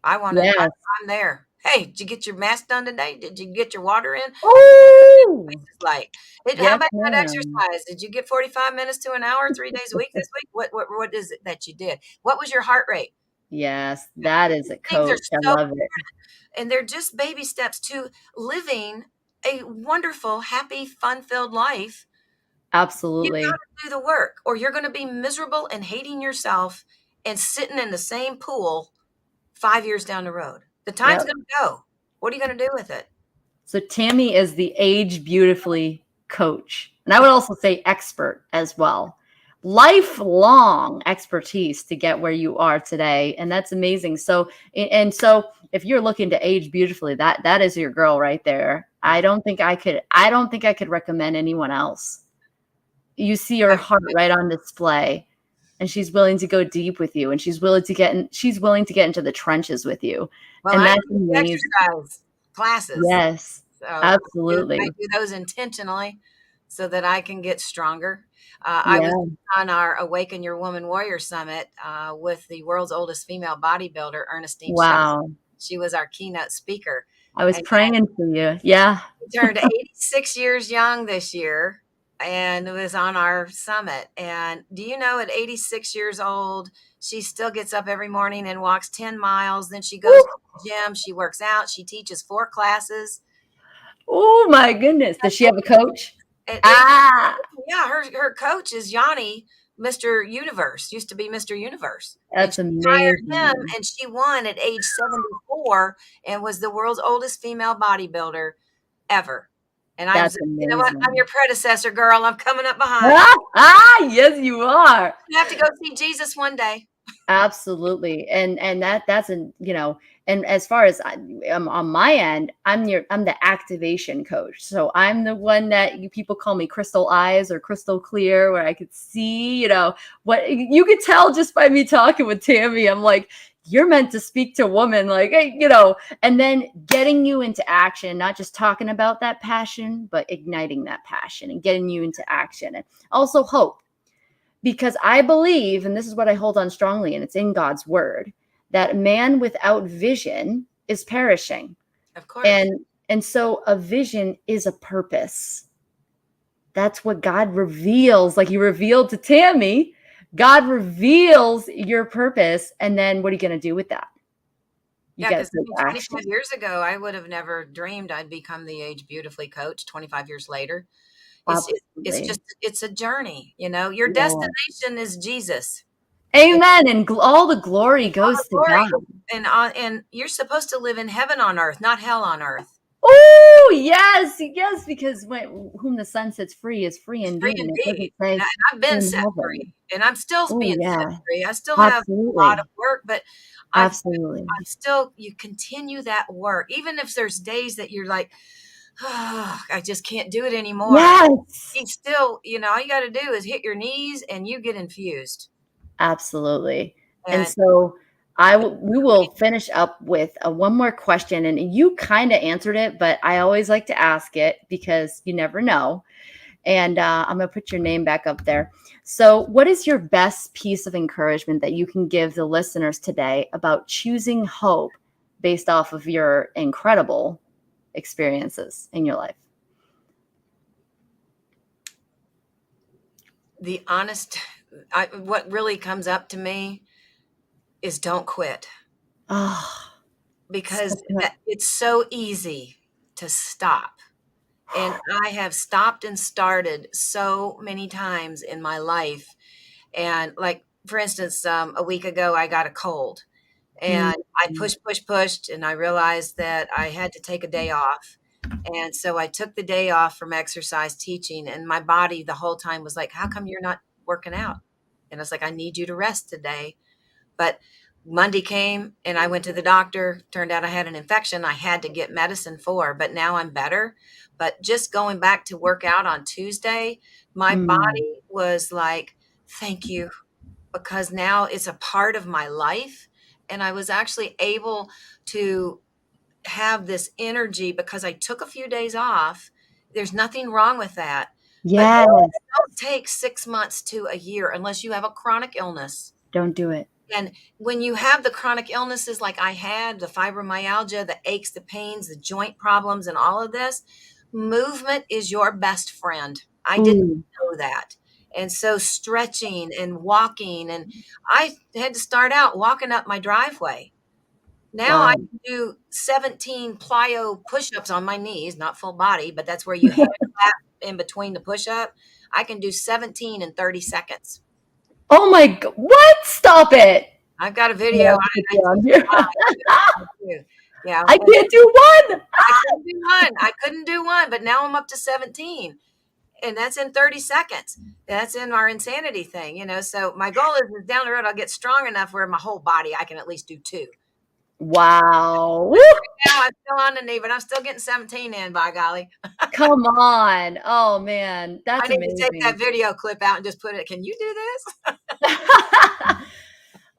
[SPEAKER 2] I want to.
[SPEAKER 1] Yes.
[SPEAKER 2] I'm there. Hey, did you get your mask done today? Did you get your water in?
[SPEAKER 1] Oh,
[SPEAKER 2] It's like, how
[SPEAKER 1] yes,
[SPEAKER 2] about that
[SPEAKER 1] ma'am.
[SPEAKER 2] exercise? Did you get 45 minutes to an hour, 3 days a week this week? What is it that you did? What was your heart rate?
[SPEAKER 1] Yes, that is a
[SPEAKER 2] Things are
[SPEAKER 1] coach. I
[SPEAKER 2] so,
[SPEAKER 1] love it.
[SPEAKER 2] and they're just baby steps to living a wonderful, happy, fun-filled life. You got
[SPEAKER 1] Absolutely.
[SPEAKER 2] to do the work, or you're going to be miserable and hating yourself and sitting in the same pool 5 years down the road. The time's
[SPEAKER 1] Yep.
[SPEAKER 2] going to go. What are you going to do with it?
[SPEAKER 1] So Tammy is the Age Beautifully coach. And I would also say expert as well. Lifelong expertise to get where you are today. And that's amazing. So if you're looking to age beautifully, that is your girl right there. I don't think I could recommend anyone else. You see her heart right on display, and she's willing to go deep with you, and she's willing to get into the trenches with you.
[SPEAKER 2] Well,
[SPEAKER 1] And
[SPEAKER 2] I
[SPEAKER 1] that's
[SPEAKER 2] do
[SPEAKER 1] amazing.
[SPEAKER 2] exercise classes.
[SPEAKER 1] Yes,
[SPEAKER 2] So I
[SPEAKER 1] absolutely.
[SPEAKER 2] do those intentionally so that I can get stronger. I was
[SPEAKER 1] Yeah.
[SPEAKER 2] on our Awaken Your Woman Warrior Summit with the world's oldest female bodybuilder, Ernestine Shaw.
[SPEAKER 1] Wow.
[SPEAKER 2] She was our keynote speaker.
[SPEAKER 1] I was
[SPEAKER 2] And
[SPEAKER 1] praying for you. Yeah.
[SPEAKER 2] she turned 86 years young this year and was on our summit. And do you know, at 86 years old, she still gets up every morning and walks 10 miles. Then she goes to
[SPEAKER 1] Woo.
[SPEAKER 2] the gym, she works out, she teaches 4 classes.
[SPEAKER 1] Oh my goodness. Does she have a coach?
[SPEAKER 2] At 80,
[SPEAKER 1] Ah,
[SPEAKER 2] yeah, her coach is Yanni, Mr. Universe, used to be Mr. Universe. And
[SPEAKER 1] that's
[SPEAKER 2] she hired him,
[SPEAKER 1] amazing.
[SPEAKER 2] and she won at age 74 and was the world's oldest female bodybuilder ever. And I was,
[SPEAKER 1] That's
[SPEAKER 2] you know what? I'm your
[SPEAKER 1] amazing.
[SPEAKER 2] predecessor, girl. I'm coming up behind.
[SPEAKER 1] Yes, you are.
[SPEAKER 2] You have to go see Jesus one day.
[SPEAKER 1] Absolutely. And that's and as far as on my end, I'm the activation coach. So I'm the one that people call me crystal eyes or crystal clear, where I could see, what you could tell just by me talking with Tammy. I'm like, you're meant to speak to a woman, like, hey, and then getting you into action, not just talking about that passion, but igniting that passion and getting you into action. And also hope. Because I believe, and this is what I hold on strongly, and it's in God's word, that man without vision is perishing.
[SPEAKER 2] Of course.
[SPEAKER 1] And so a vision is a purpose. That's what God reveals. Like he revealed to Tammy, God reveals your purpose. And then what are you going to do with that? You
[SPEAKER 2] Yeah,
[SPEAKER 1] got to
[SPEAKER 2] because
[SPEAKER 1] take action.
[SPEAKER 2] 25 years ago, I would have never dreamed I'd become the Age Beautifully coach 25 years later. It's
[SPEAKER 1] Absolutely.
[SPEAKER 2] just, it's a journey, you know. Your
[SPEAKER 1] Yeah.
[SPEAKER 2] destination is Jesus. And
[SPEAKER 1] Amen. And all the glory
[SPEAKER 2] all
[SPEAKER 1] goes
[SPEAKER 2] the
[SPEAKER 1] to God.
[SPEAKER 2] glory. And you're supposed to live in heaven on earth, not hell on earth.
[SPEAKER 1] Oh, yes. Yes. Because whom the sun sets free is free
[SPEAKER 2] Free
[SPEAKER 1] indeed. And it doesn't
[SPEAKER 2] indeed. And
[SPEAKER 1] say
[SPEAKER 2] I've been
[SPEAKER 1] in
[SPEAKER 2] set
[SPEAKER 1] heaven.
[SPEAKER 2] free, and I'm still
[SPEAKER 1] Oh,
[SPEAKER 2] being set
[SPEAKER 1] yeah.
[SPEAKER 2] free. I still have a lot of
[SPEAKER 1] Absolutely.
[SPEAKER 2] work, but I've
[SPEAKER 1] Absolutely.
[SPEAKER 2] I'm still, you continue that work. Even if there's days that you're like, oh, I just can't do it anymore.
[SPEAKER 1] Yes.
[SPEAKER 2] You still, you know, all you got to do is hit your knees and you get infused.
[SPEAKER 1] Absolutely. And
[SPEAKER 2] And
[SPEAKER 1] so we will finish up with one more question, and you kind of answered it, but I always like to ask it because you never know. And I'm going to put your name back up there. So, what is your best piece of encouragement that you can give the listeners today about choosing hope based off of your incredible experiences in your life?
[SPEAKER 2] the honest, what really comes up to me is don't quit,
[SPEAKER 1] Oh,
[SPEAKER 2] because it's so easy to stop. And I have stopped and started so many times in my life. And like, for instance, a week ago, I got a cold and I pushed, and I realized that I had to take a day off. And so I took the day off from exercise teaching, and my body the whole time was like, how come you're not working out? And I was like, I need you to rest today. But Monday came and I went to the doctor. Turned out I had an infection I had to get medicine for, but now I'm better. But just going back to work out on Tuesday, my
[SPEAKER 1] Mm.
[SPEAKER 2] body was like, thank you, because now it's a part of my life. And I was actually able to have this energy because I took a few days off. There's nothing wrong with that. But
[SPEAKER 1] Yes.
[SPEAKER 2] don't take 6 months to a year unless you have a chronic illness.
[SPEAKER 1] Don't do it.
[SPEAKER 2] And when you have the chronic illnesses like I had, the fibromyalgia, the aches, the pains, the joint problems, and all of this, movement is your best friend. I didn't
[SPEAKER 1] Ooh.
[SPEAKER 2] know that. And so stretching and walking, and I had to start out walking up my driveway. Now I
[SPEAKER 1] Wow.
[SPEAKER 2] can do 17 plyo push-ups on my knees, not full body, but that's where you hand clap in between the push-up. I can do 17 in 30 seconds.
[SPEAKER 1] Oh my God. What? Stop it.
[SPEAKER 2] I've got a
[SPEAKER 1] Yeah,
[SPEAKER 2] video.
[SPEAKER 1] I'll put you on here.
[SPEAKER 2] Yeah,
[SPEAKER 1] I can't do one.
[SPEAKER 2] I couldn't do one. I couldn't do one, but now I'm up to 17. And that's in 30 seconds. That's in our insanity thing, you know. So my goal is down the road I'll get strong enough where my whole body I can at least do two.
[SPEAKER 1] Wow. Woo.
[SPEAKER 2] Now I'm still on the knee, but I'm still getting 17 in, by golly.
[SPEAKER 1] Come on. Oh man,
[SPEAKER 2] I
[SPEAKER 1] that's
[SPEAKER 2] need to take that
[SPEAKER 1] amazing.
[SPEAKER 2] video clip out and just put it. Can you do this?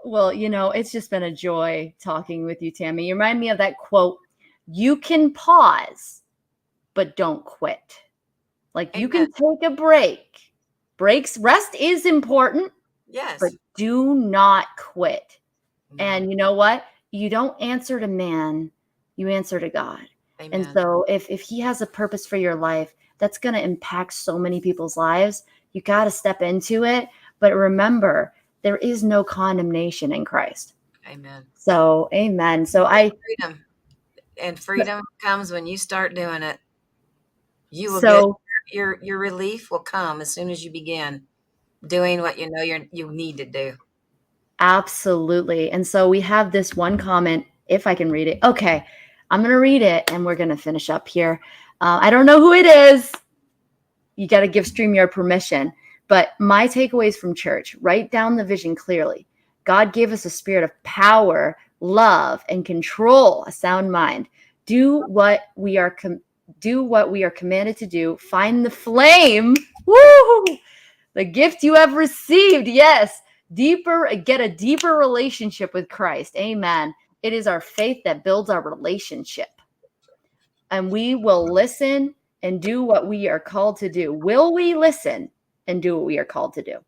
[SPEAKER 1] Well, it's just been a joy talking with you, Tammy. You remind me of that quote, you can pause, but don't quit. Like you
[SPEAKER 2] Amen.
[SPEAKER 1] can take a break. Rest is important, but
[SPEAKER 2] Yes.
[SPEAKER 1] do not quit.
[SPEAKER 2] No.
[SPEAKER 1] And you know what? You don't answer to man, you answer to God. And
[SPEAKER 2] Amen.
[SPEAKER 1] so if he has a purpose for your life, that's going to impact so many people's lives. You got to step into it. But remember, there is no condemnation in Christ.
[SPEAKER 2] Amen.
[SPEAKER 1] So, amen. So
[SPEAKER 2] Freedom. And freedom comes when you start doing it. You will get
[SPEAKER 1] so
[SPEAKER 2] your relief will come as soon as you begin doing what you know you need to do.
[SPEAKER 1] absolutely. And so we have this one comment, if I can read it. Okay. I'm going to read it and we're going to finish up here. I don't know who it is. You got to give StreamYard permission. But my takeaways from church, write down the vision clearly. God gave us a spirit of power, love, and control, a sound mind. Do what we are commanded to do. Find the flame. Woo! The gift you have received. Yes. Get a deeper relationship with Christ. Amen. It is our faith that builds our relationship. And we will listen and do what we are called to do. Will we listen and do what we are called to do?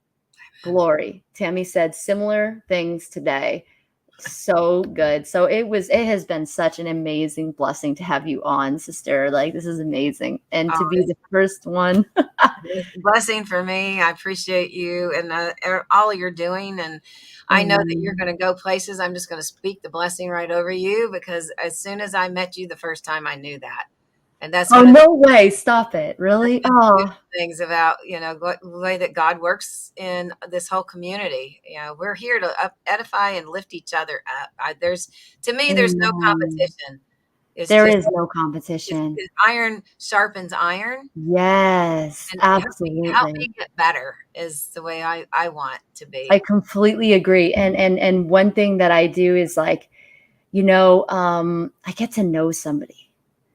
[SPEAKER 1] Glory. Tammy said similar things today. So good. So it has been such an amazing blessing to have you on, sister. Like, this is amazing. And to be
[SPEAKER 2] Oh,
[SPEAKER 1] the first one.
[SPEAKER 2] it's a blessing for me. I appreciate you and all you're doing. And I know that you're
[SPEAKER 1] Amen.
[SPEAKER 2] going to go places. I'm just going to speak the blessing right over you, because as soon as I met you the first time, I knew that. And that's
[SPEAKER 1] Oh,
[SPEAKER 2] one of
[SPEAKER 1] no way. Stop it. Really?
[SPEAKER 2] the
[SPEAKER 1] Oh,
[SPEAKER 2] beautiful things about, the way that God works in this whole community. We're here to edify and lift each other up. To me, there's no
[SPEAKER 1] amen.
[SPEAKER 2] competition. It's
[SPEAKER 1] There
[SPEAKER 2] just,
[SPEAKER 1] is no competition.
[SPEAKER 2] iron sharpens iron.
[SPEAKER 1] Yes,
[SPEAKER 2] And help
[SPEAKER 1] absolutely.
[SPEAKER 2] me get better is the way I want to
[SPEAKER 1] I
[SPEAKER 2] be.
[SPEAKER 1] completely agree. And one thing that I do is like, I get to know somebody.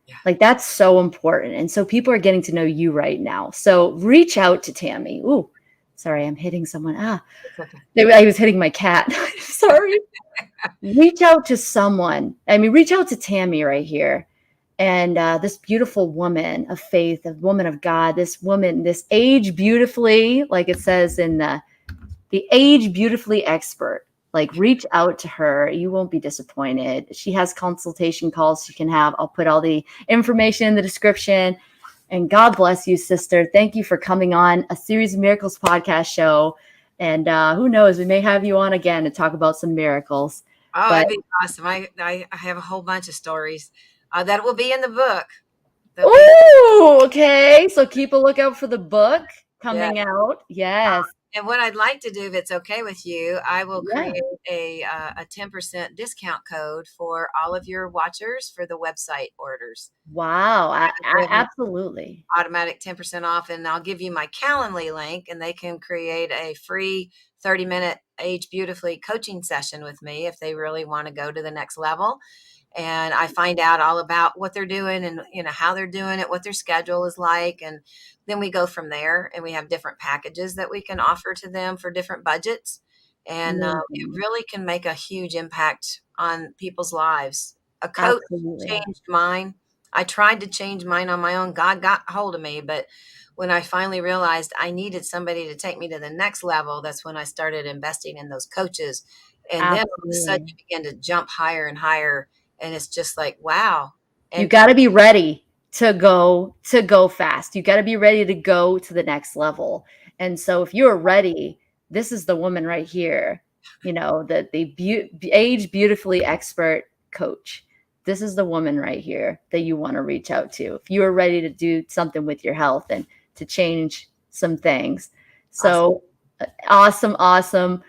[SPEAKER 2] Yeah.
[SPEAKER 1] Like, that's so important. And so people are getting to know you right now. So reach out to Tammy. Ooh, sorry, I'm hitting someone.
[SPEAKER 2] It's okay.
[SPEAKER 1] I was hitting my cat. Sorry. Reach out to someone. I mean, reach out to Tammy right here. And this beautiful woman of faith, a woman of God, this woman, this age beautifully, like it says in the age beautifully expert. Like, reach out to her. You won't be disappointed. She has consultation calls you can have. I'll put all the information in the description. And God bless you, sister. Thank you for coming on a Series of Miracles podcast show. And who knows, we may have you on again to talk about some miracles.
[SPEAKER 2] Oh,
[SPEAKER 1] But
[SPEAKER 2] that'd be awesome. I have a whole bunch of stories that will be in the book. They'll be,
[SPEAKER 1] oh, okay. So keep a lookout for the book
[SPEAKER 2] yeah.
[SPEAKER 1] coming out. Yes.
[SPEAKER 2] And what I'd like to do, if it's okay with you, I will
[SPEAKER 1] Yeah.
[SPEAKER 2] create a 10% discount code for all of your watchers for the website orders.
[SPEAKER 1] Wow.
[SPEAKER 2] Give them
[SPEAKER 1] Absolutely.
[SPEAKER 2] automatic 10% off, and I'll give you my Calendly link, and they can create a free 30-minute Age Beautifully coaching session with me if they really want to go to the next level. And I find out all about what they're doing and how they're doing it, what their schedule is like, and then we go from there. And we have different packages that we can offer to them for different budgets, and it
[SPEAKER 1] Amazing.
[SPEAKER 2] really can make a huge impact on people's lives. A coach
[SPEAKER 1] Absolutely.
[SPEAKER 2] changed mine. I tried to change mine on my own. God got hold of me, but when I finally realized I needed somebody to take me to the next level, that's when I started investing in those coaches. And then all of a sudden
[SPEAKER 1] Absolutely.
[SPEAKER 2] you begin to jump higher and higher, and it's just like, wow.
[SPEAKER 1] You
[SPEAKER 2] And
[SPEAKER 1] got to be ready to go fast. You got to be ready to go to the next level. And so if you're ready, this is the woman right here. The age beautifully expert coach. This is the woman right here that you want to reach out to if you are ready to do something with your health and to change some things.
[SPEAKER 2] awesome.
[SPEAKER 1] So awesome, awesome.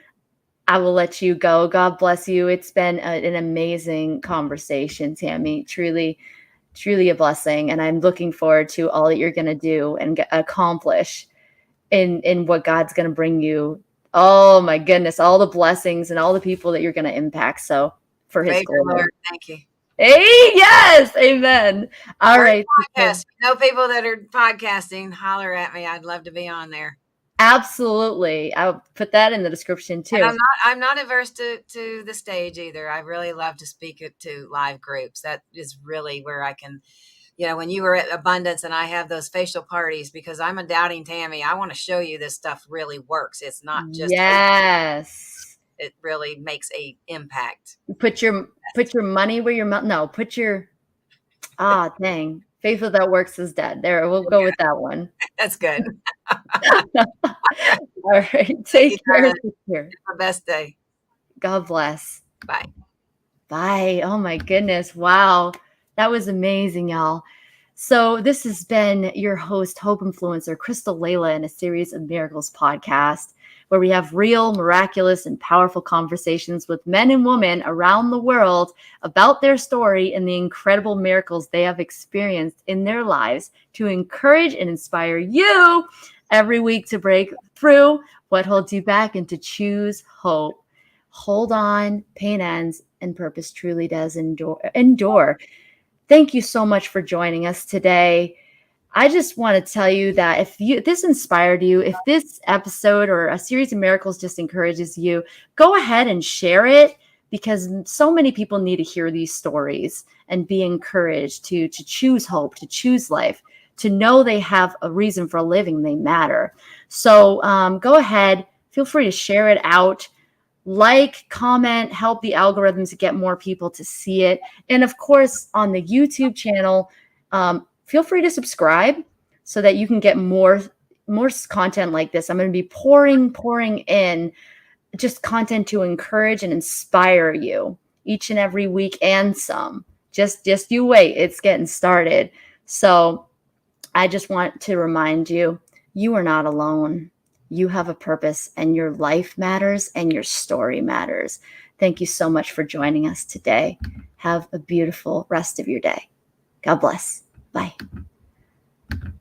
[SPEAKER 1] I will let you go. God bless you. It's been an amazing conversation, Tammy. Truly, truly a blessing. And I'm looking forward to all that you're going to do and accomplish in what God's going to bring you. Oh my goodness, all the blessings and all the people that you're going to impact. So for his
[SPEAKER 2] Praise the
[SPEAKER 1] glory.
[SPEAKER 2] Lord. Thank you.
[SPEAKER 1] Hey, yes, amen. All
[SPEAKER 2] Or
[SPEAKER 1] right.
[SPEAKER 2] podcast. People that are podcasting, holler at me. I'd love to be on there.
[SPEAKER 1] Absolutely. I'll put that in the description
[SPEAKER 2] And
[SPEAKER 1] too.
[SPEAKER 2] I'm not averse to the stage either. I really love to speak it to live groups. That is really where I can, when you were at Abundance and I have those facial parties, because I'm a doubting Tammy. I want to show you this stuff really works. It's not just hope.
[SPEAKER 1] Yes.
[SPEAKER 2] It really makes a impact.
[SPEAKER 1] Put your money where your mouth. No, put your dang. Faith without works is dead. There, we'll go with that one.
[SPEAKER 2] That's good.
[SPEAKER 1] All right.
[SPEAKER 2] Thank you,
[SPEAKER 1] Take care,
[SPEAKER 2] darling.
[SPEAKER 1] sister.
[SPEAKER 2] Have a best day.
[SPEAKER 1] God bless.
[SPEAKER 2] Bye.
[SPEAKER 1] Bye. Oh my goodness. Wow. That was amazing, y'all. So this has been your host, Hope Influencer, Crystal Layla, in a series of Miracles podcast, where we have real, miraculous, and powerful conversations with men and women around the world about their story and the incredible miracles they have experienced in their lives to encourage and inspire you every week to break through what holds you back and to choose hope. Hold on, pain ends, and purpose truly does endure. Thank you so much for joining us today. I just want to tell you that if this inspired you, if this episode or a series of miracles just encourages you, go ahead and share it, because so many people need to hear these stories and be encouraged to choose hope, to choose life, to know they have a reason for living, they matter. So go ahead, feel free to share it out. Like, comment, help the algorithms get more people to see it. And of course, on the YouTube channel, feel free to subscribe so that you can get more content like this. I'm going to be pouring in just content to encourage and inspire you each and every week and some. Just you wait. It's getting started. So I just want to remind you, you are not alone. You have a purpose, and your life matters and your story matters. Thank you so much for joining us today. Have a beautiful rest of your day. God bless. Bye.